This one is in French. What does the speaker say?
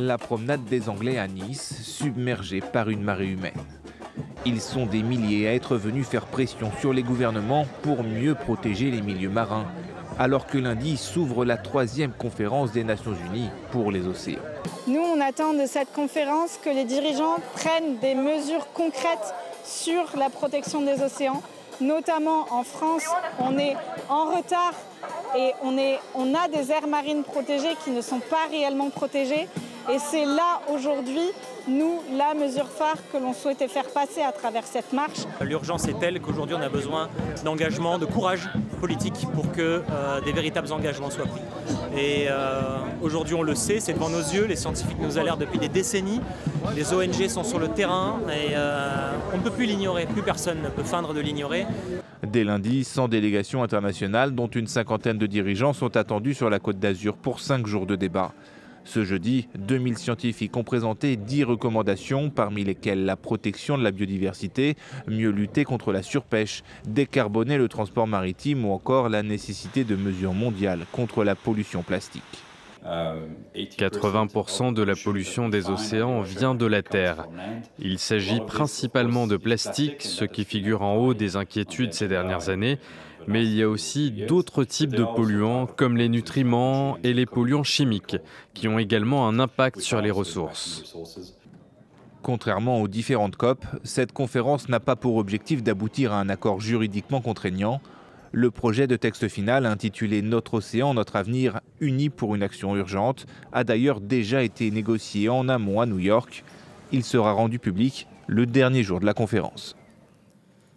la promenade des Anglais à Nice, submergée par une marée humaine. Ils sont des milliers à être venus faire pression sur les gouvernements pour mieux protéger les milieux marins, alors que lundi s'ouvre la 3e conférence des Nations Unies pour les océans. Nous, on attend de cette conférence que les dirigeants prennent des mesures concrètes sur la protection des océans. Notamment en France, on est en retard et on a des aires marines protégées qui ne sont pas réellement protégées. Et c'est là, aujourd'hui, nous, la mesure phare que l'on souhaitait faire passer à travers cette marche. L'urgence est telle qu'aujourd'hui, on a besoin d'engagement, de courage politique pour que des véritables engagements soient pris. Et aujourd'hui, on le sait, c'est devant nos yeux, les scientifiques nous alertent depuis des décennies, les ONG sont sur le terrain et on ne peut plus l'ignorer, plus personne ne peut feindre de l'ignorer. Dès lundi, 100 délégations internationales, dont une cinquantaine de dirigeants, sont attendues sur la Côte d'Azur pour 5 jours de débat. Ce jeudi, 2000 scientifiques ont présenté 10 recommandations, parmi lesquelles la protection de la biodiversité, mieux lutter contre la surpêche, décarboner le transport maritime ou encore la nécessité de mesures mondiales contre la pollution plastique. 80% de la pollution des océans vient de la Terre. Il s'agit principalement de plastique, ce qui figure en haut des inquiétudes ces dernières années. Mais il y a aussi d'autres types de polluants, comme les nutriments et les polluants chimiques, qui ont également un impact sur les ressources. Contrairement aux différentes COP, cette conférence n'a pas pour objectif d'aboutir à un accord juridiquement contraignant. Le projet de texte final, intitulé « Notre océan, notre avenir, unis pour une action urgente », a d'ailleurs déjà été négocié en amont à New York. Il sera rendu public le dernier jour de la conférence.